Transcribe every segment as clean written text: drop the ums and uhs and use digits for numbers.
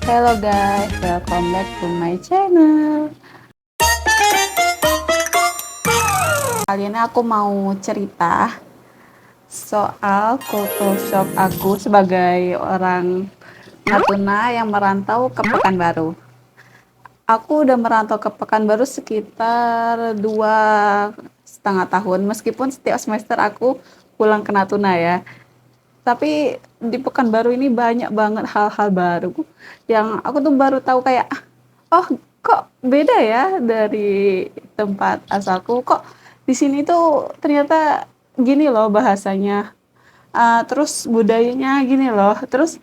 Hello guys, welcome back to my channel. Kali ini aku mau cerita soal culture shock aku sebagai orang Natuna yang merantau ke Pekanbaru. Aku udah merantau ke Pekanbaru sekitar 2,5 tahun, meskipun setiap semester aku pulang ke Natuna ya. Tapi di Pekanbaru ini banyak banget hal-hal baru yang aku tuh baru tahu, kayak oh kok beda ya dari tempat asalku, kok di sini tuh ternyata gini loh bahasanya. Terus budayanya gini loh, terus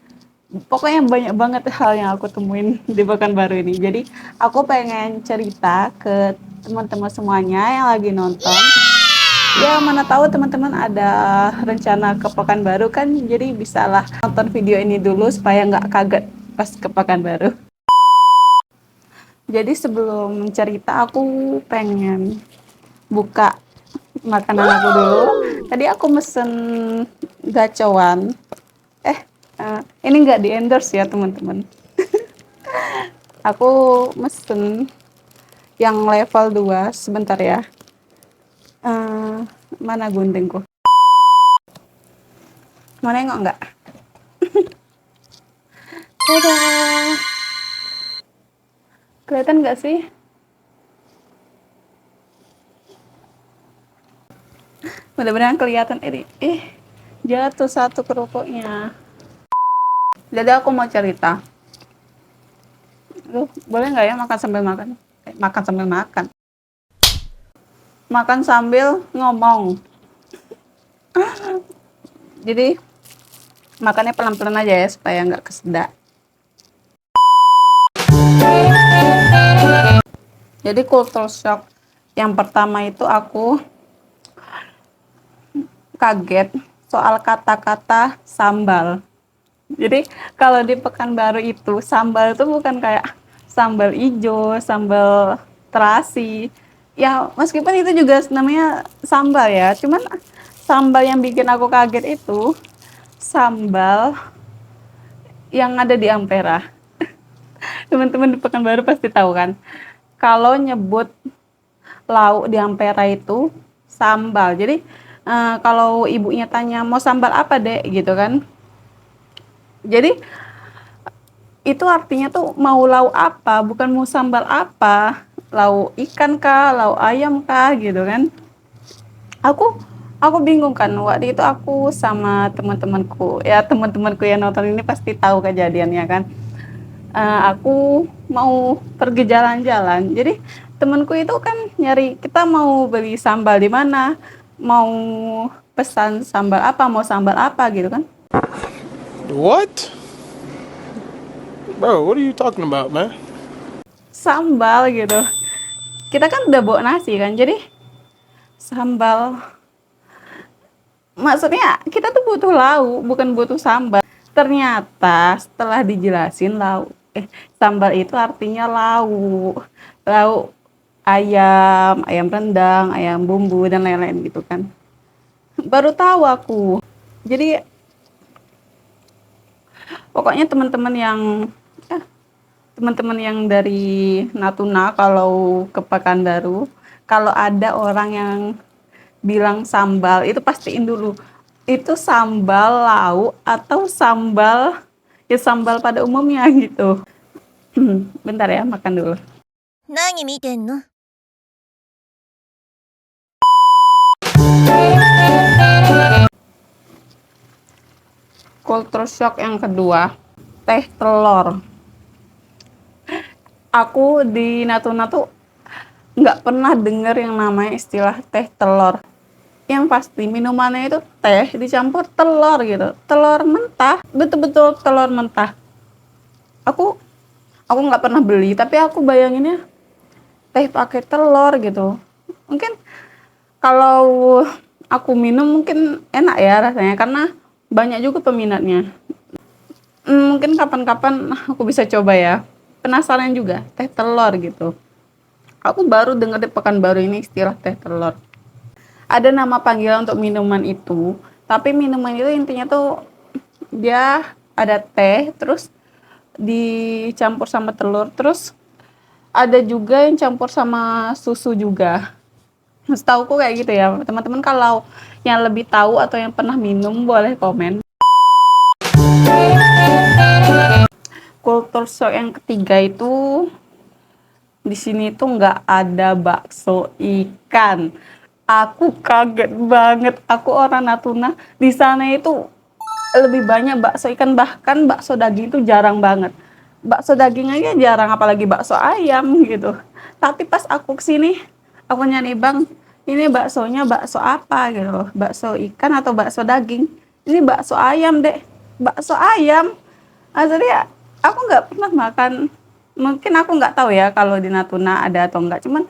pokoknya banyak banget hal yang aku temuin di Pekanbaru ini. Jadi aku pengen cerita ke teman-teman semuanya yang lagi nonton. Ya, mana tahu teman-teman ada rencana ke Pekanbaru kan, jadi bisalah nonton video ini dulu supaya nggak kaget pas ke Pekanbaru. Jadi sebelum cerita aku pengen buka makanan aku dulu. Tadi aku mesen gacoan. Ini nggak di endorse ya teman-teman. Aku mesen yang level 2, sebentar ya. Eh, Mana guntingku? Mana nggak? Dadah. Kelihatan nggak sih? Mudah-mudahan kelihatan ini. Jatuh satu kerupuknya. Jadi aku mau cerita. Boleh nggak ya makan sambil makan? Makan sambil makan. Makan sambil ngomong. Jadi makannya pelan-pelan aja ya supaya nggak kesedak. Jadi culture shock yang pertama itu aku kaget soal kata-kata sambal. Jadi kalau di Pekanbaru itu sambal itu bukan kayak sambal ijo, sambal terasi. Ya meskipun itu juga namanya sambal ya, cuman sambal yang bikin aku kaget itu sambal yang ada di Ampera. Teman-teman di Pekanbaru pasti tahu kan. Kalau nyebut lauk di Ampera itu sambal. Jadi kalau ibunya tanya mau sambal apa dek gitu kan. Jadi itu artinya tuh mau lauk apa, bukan mau sambal apa. Lauk ikan kah, lauk ayam kah gitu kan. Aku aku bingung kan, waktu itu aku sama teman-temanku. Ya teman-temanku yang nonton ini pasti tahu kejadiannya kan. Aku mau pergi jalan-jalan. Jadi temanku itu kan nyari, kita mau beli sambal di mana, mau pesan sambal apa, mau sambal apa gitu kan. What? Bro, what are you talking about, man? Sambal gitu. Kita kan udah bawa nasi kan, jadi sambal. Maksudnya kita tuh butuh lauk, bukan butuh sambal. Ternyata setelah dijelasin sambal itu artinya lauk. Lauk ayam, ayam rendang, ayam bumbu dan lain-lain gitu kan. Baru tahu aku. Jadi pokoknya teman-teman yang dari Natuna kalau ke Pekanbaru, kalau ada orang yang bilang sambal, itu pastiin dulu itu sambal lauk atau sambal ya sambal pada umumnya gitu. Bentar ya, makan dulu. 何見てんの Culture shock yang kedua, teh telur. Aku di Natuna tuh nggak pernah dengar yang namanya istilah teh telur. Yang pasti minumannya itu teh dicampur telur gitu, telur mentah, betul-betul telur mentah. Aku nggak pernah beli, tapi aku bayanginnya teh pakai telur gitu. Mungkin kalau aku minum mungkin enak ya rasanya, karena banyak juga peminatnya. Mungkin kapan-kapan aku bisa coba ya. Penasaran juga teh telur gitu. Aku baru dengar di Pekanbaru ini istilah teh telur. Ada nama panggilan untuk minuman itu, tapi minuman itu intinya tuh dia ada teh, terus dicampur sama telur, terus ada juga yang campur sama susu juga. Setauku kayak gitu ya. Teman-teman kalau yang lebih tahu atau yang pernah minum boleh komen. Kultur shock yang ketiga itu di sini tuh nggak ada bakso ikan. Aku kaget banget. Aku orang Natuna, di sana itu lebih banyak bakso ikan, bahkan bakso daging itu jarang banget. Bakso daging aja jarang, apalagi bakso ayam gitu. Tapi pas aku kesini, aku nyari, bang, ini baksonya bakso apa gitu, bakso ikan atau bakso daging? Ini bakso ayam deh, bakso ayam. Aslinya aku nggak pernah makan, mungkin aku nggak tahu ya kalau di Natuna ada atau enggak, cuman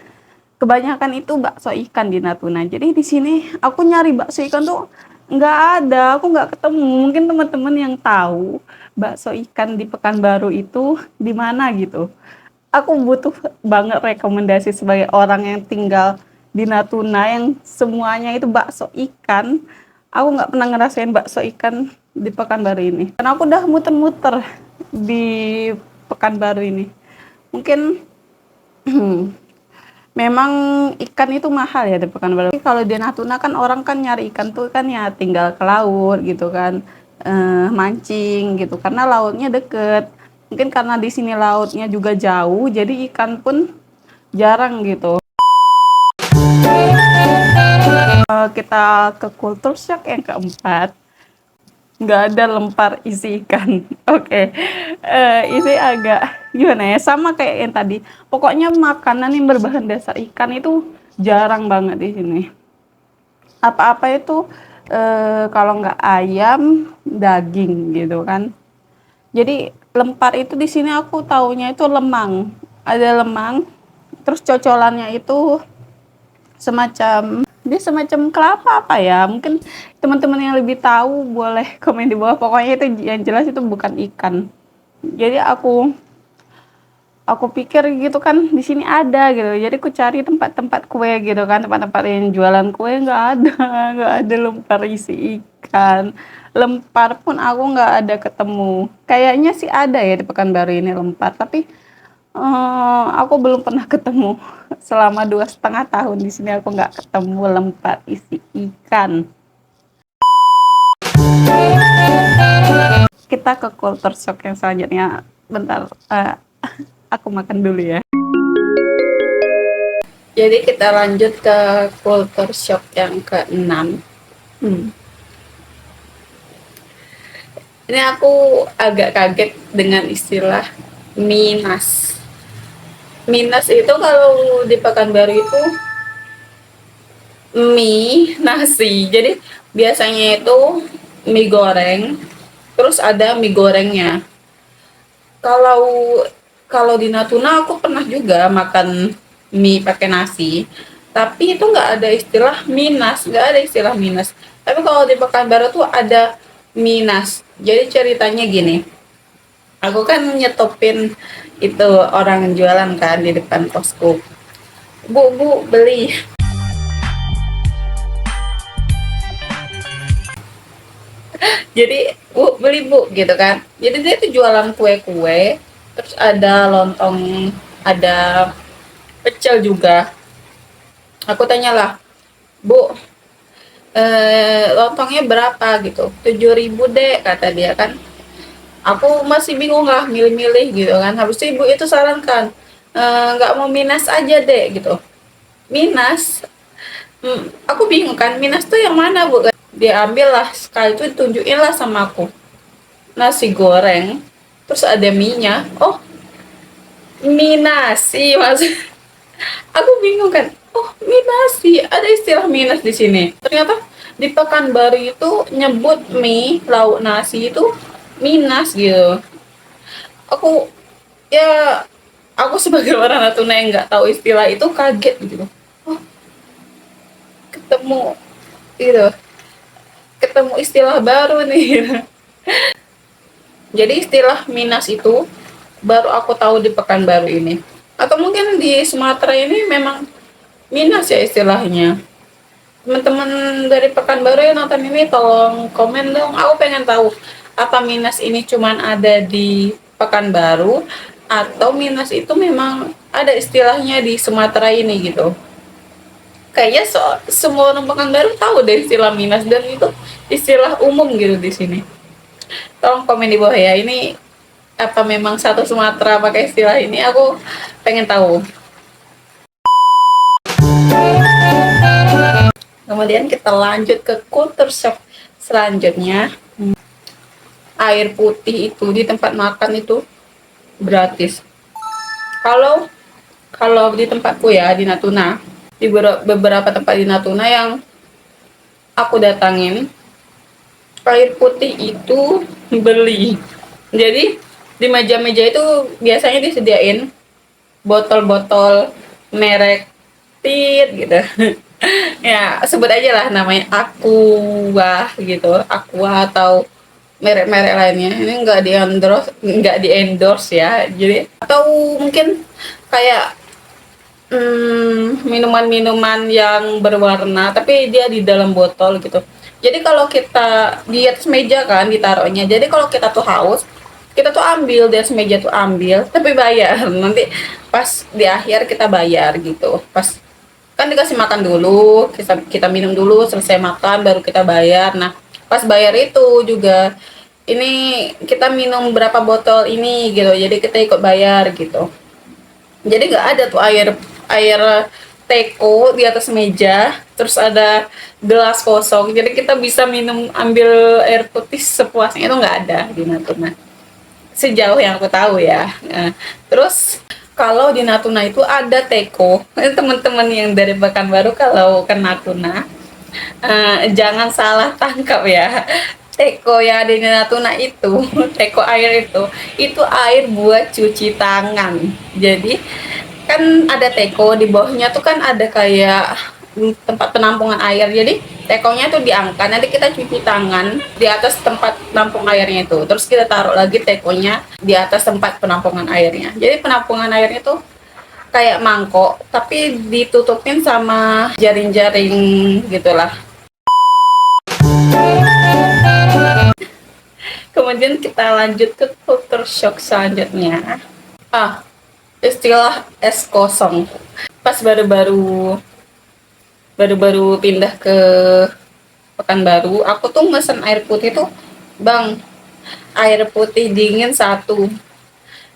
kebanyakan itu bakso ikan di Natuna. Jadi di sini aku nyari bakso ikan tuh nggak ada, aku nggak ketemu. Mungkin teman-teman yang tahu bakso ikan di Pekanbaru itu di mana gitu. Aku butuh banget rekomendasi sebagai orang yang tinggal di Natuna yang semuanya itu bakso ikan. Aku nggak pernah ngerasain bakso ikan di Pekanbaru ini. Karena aku udah muter-muter di Pekanbaru ini. Mungkin memang ikan itu mahal ya di Pekanbaru. Kalau di Natuna kan orang kan nyari ikan tuh kan ya tinggal ke laut gitu kan, mancing gitu, karena lautnya deket. Mungkin karena di sini lautnya juga jauh, jadi ikan pun jarang gitu. Kita ke kultur shock yang keempat, nggak ada lempar isi ikan. Oke. Ini agak gimana ya, sama kayak yang tadi, pokoknya makanan yang berbahan dasar ikan itu jarang banget di sini. Apa-apa itu kalau nggak ayam, daging gitu kan. Jadi lempar itu di sini aku taunya itu lemang, ada lemang, terus cocolannya itu semacam, dia semacam kelapa apa ya, mungkin teman-teman yang lebih tahu boleh komen di bawah. Pokoknya itu yang jelas itu bukan ikan. Jadi aku pikir gitu kan di sini ada gitu, jadi aku cari tempat-tempat kue gitu kan, tempat-tempat yang jualan kue, nggak ada. Nggak ada lempar isi ikan. Lempar pun aku nggak ada ketemu. Kayaknya sih ada ya di Pekanbaru ini lempar, tapi aku belum pernah ketemu. Selama 2,5 tahun di sini aku nggak ketemu lempar isi ikan. Kita ke kultur shock yang selanjutnya. Bentar, aku makan dulu ya. Jadi kita lanjut ke kultur shock yang ke-6. Ini aku agak kaget dengan istilah minas. Minas itu kalau di Pekanbaru itu mie nasi. Jadi biasanya itu mie goreng, terus ada mie gorengnya. Kalau kalau di Natuna aku pernah juga makan mie pakai nasi, tapi itu nggak ada istilah minas, nggak ada istilah minas. Tapi kalau di Pekanbaru tuh ada minas. Jadi ceritanya gini, aku kan nyetopin itu orang jualan kan di depan kosku. Bu, beli. Jadi bu, beli bu gitu kan. Jadi dia tuh jualan kue-kue, terus ada lontong, ada pecel juga. Aku tanyalah, bu, lontongnya berapa gitu? 7.000 deh kata dia kan. Aku masih bingung lah milih-milih gitu kan. Habis itu ibu itu sarankan, nggak mau minas aja deh gitu. Minas, aku bingung kan, minas tuh yang mana bu? Dia ambil lah sekali itu, tunjukin lah sama aku nasi goreng, terus ada minyak. Oh, mie nasi maksud. Aku bingung kan. Oh, mie nasi, ada istilah minas di sini. Ternyata di Pekanbaru itu nyebut mie lauk nasi itu minas gitu. Aku ya, aku sebagai orang Natuna yang nggak tahu istilah itu kaget gitu. Oh, ketemu gitu, ketemu istilah baru nih. Jadi istilah minas itu baru aku tahu di Pekanbaru ini. Atau mungkin di Sumatera ini memang minas ya istilahnya. Teman-teman dari Pekanbaru yang nonton ini tolong komen dong. Aku pengen tahu apa minas ini cuman ada di Pekanbaru, atau minus itu memang ada istilahnya di Sumatera ini gitu. Kayaknya semua orang Pekanbaru tahu deh istilah minus, dan itu istilah umum gitu di sini. Tolong komen di bawah ya, ini apa memang satu Sumatera pakai istilah ini, aku pengen tahu. Kemudian kita lanjut ke culture shock selanjutnya. Air putih itu di tempat makan itu gratis. Kalau kalau di tempatku ya, di Natuna, di beberapa tempat di Natuna yang aku datangin, air putih itu beli. Jadi di meja-meja itu biasanya disediain botol-botol merek tit gitu. Ya sebut aja lah namanya Aqua gitu, Aqua atau merek-merek lainnya. Ini nggak di endorse ya. Jadi atau mungkin kayak minuman-minuman yang berwarna tapi dia di dalam botol gitu. Jadi kalau kita di atas meja kan ditaruhnya, jadi kalau kita tuh haus, kita tuh ambil di atas meja tuh ambil, tapi bayar. Nanti pas di akhir kita bayar gitu. Pas kan dikasih makan dulu, kita minum dulu, selesai makan baru kita bayar. Nah pas bayar itu juga ini kita minum berapa botol ini gitu, jadi kita ikut bayar gitu. Jadi nggak ada tuh air air teko di atas meja terus ada gelas kosong, jadi kita bisa minum ambil air putih sepuasnya, itu nggak ada di Natuna sejauh yang aku tahu ya. Nah, terus kalau di Natuna itu ada teko, teman-teman yang dari Pekanbaru kalau ke Natuna jangan salah tangkap ya. Teko yang ada di Natuna itu, teko air itu air buat cuci tangan. Jadi kan ada teko di bawahnya tuh kan ada kayak tempat penampungan air. Jadi tekonya tuh diangkat, nanti kita cuci tangan di atas tempat penampung airnya itu. Terus kita taruh lagi tekonya di atas tempat penampungan airnya. Jadi penampungan airnya tuh kayak mangkok tapi ditutupin sama jaring-jaring gitulah. Kemudian kita lanjut ke culture shock selanjutnya. Istilah es kosong. Pas baru-baru pindah ke Pekanbaru, aku tuh mesen air putih tuh, Bang, air putih dingin 1.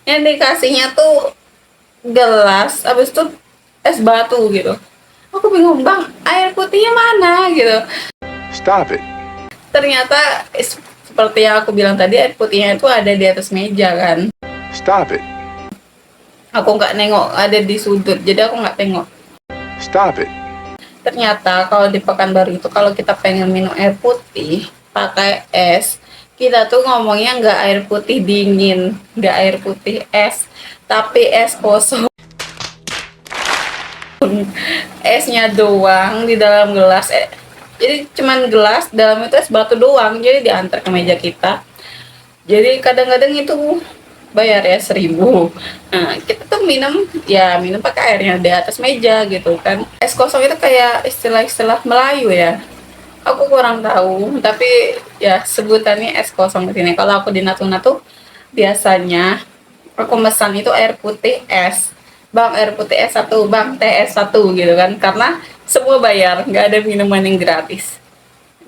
Yang dikasihnya tuh gelas, habis itu es batu gitu. Aku bingung, Bang, air putihnya mana gitu. Stop it. Ternyata seperti yang aku bilang tadi, air putihnya itu ada di atas meja kan. Stop it. Aku nggak nengok, ada di sudut, jadi aku nggak tengok. Stop it. Ternyata kalau di Pekanbaru itu kalau kita pengen minum air putih pakai es, kita tuh ngomongnya nggak air putih dingin, nggak air putih es, tapi es kosong. Esnya doang di dalam gelas. Jadi cuman gelas, dalam itu es batu doang, jadi diantar ke meja kita. Jadi kadang-kadang itu bayar ya 1.000. Nah kita tuh minum pakai airnya di atas meja gitu kan. Es kosong itu kayak istilah-istilah Melayu ya, aku kurang tahu, tapi ya sebutannya es kosong di sini. Kalau aku di Natuna tuh biasanya aku mesan itu air putih es, Bang air putih es 1, Bang teh es 1 gitu kan, karena semua bayar, nggak ada minuman yang gratis.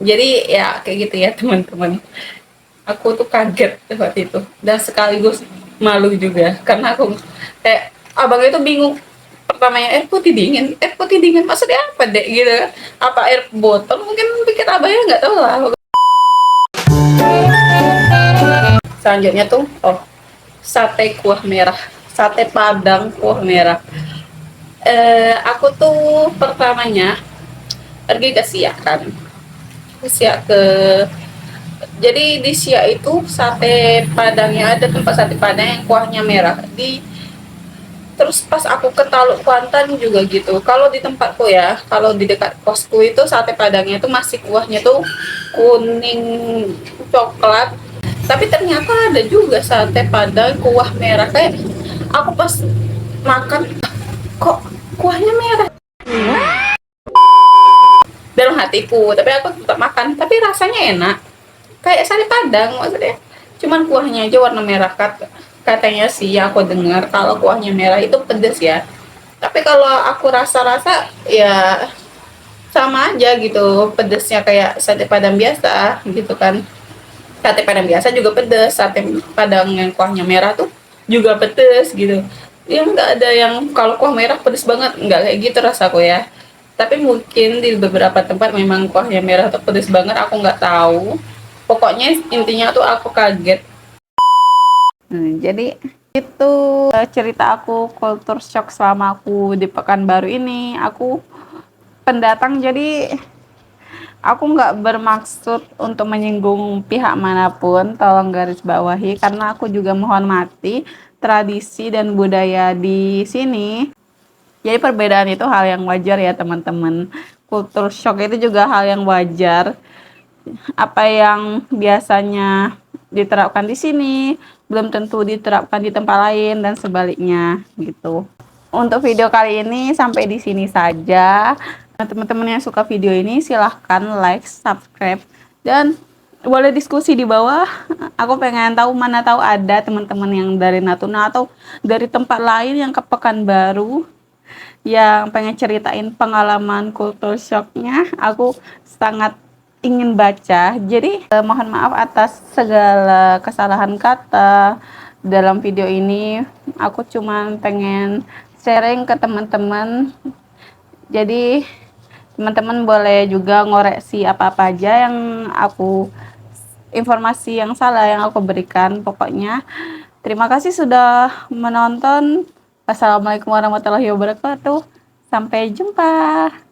Jadi ya kayak gitu ya teman-teman. Aku tuh kaget waktu itu dan sekaligus malu juga karena aku kayak abang itu bingung. Pertamanya air putih dingin maksudnya apa dek gitu kan, apa air botol, mungkin pikir abangnya nggak tahu lah. Selanjutnya tuh sate kuah merah, sate padang kuah merah. Aku tuh pertamanya pergi ke Siak kan, jadi di Siak itu sate padangnya, ada tempat sate padang yang kuahnya merah. Terus pas aku ke Taluk Kuantan juga gitu. Kalau di tempatku ya, kalau di dekat kosku itu sate padangnya itu masih kuahnya tuh kuning coklat. Tapi ternyata ada juga sate padang kuah merah. Kayak aku pas makan, kok kuahnya merah? Dalam hatiku, tapi aku tetap makan. Tapi rasanya enak. Kayak sate padang maksudnya, cuman kuahnya aja warna merah. katanya sih aku dengar kalau kuahnya merah itu pedes ya. Tapi kalau aku rasa-rasa ya sama aja gitu, pedesnya kayak sate padang biasa gitu kan. Sate padang biasa juga pedes, sate padang yang kuahnya merah tuh juga pedes gitu. Ya nggak ada yang kalau kuah merah pedes banget, nggak kayak gitu rasaku ya. Tapi mungkin di beberapa tempat memang kuahnya merah tuh pedes banget, aku nggak tahu. Pokoknya intinya tuh aku kaget. Jadi itu cerita aku culture shock selama aku di Pekanbaru ini. Aku pendatang, jadi aku nggak bermaksud untuk menyinggung pihak manapun, tolong garis bawahi, karena aku juga menghormati tradisi dan budaya di sini. Jadi perbedaan itu hal yang wajar ya teman-teman. Culture shock itu juga hal yang wajar. Apa yang biasanya diterapkan di sini belum tentu diterapkan di tempat lain dan sebaliknya gitu. Untuk video kali ini sampai di sini saja. Teman-teman yang suka video ini silahkan like, subscribe, dan boleh diskusi di bawah. Aku pengen tahu, mana tahu ada teman-teman yang dari Natuna atau dari tempat lain yang ke Pekanbaru yang pengen ceritain pengalaman culture shocknya. Aku sangat ingin baca. Jadi mohon maaf atas segala kesalahan kata dalam video ini. Aku cuman pengen sharing ke teman-teman. Jadi teman-teman boleh juga ngoreksi apa-apa aja yang aku, informasi yang salah yang aku berikan. Pokoknya terima kasih sudah menonton. Wassalamualaikum warahmatullahi wabarakatuh. Sampai jumpa.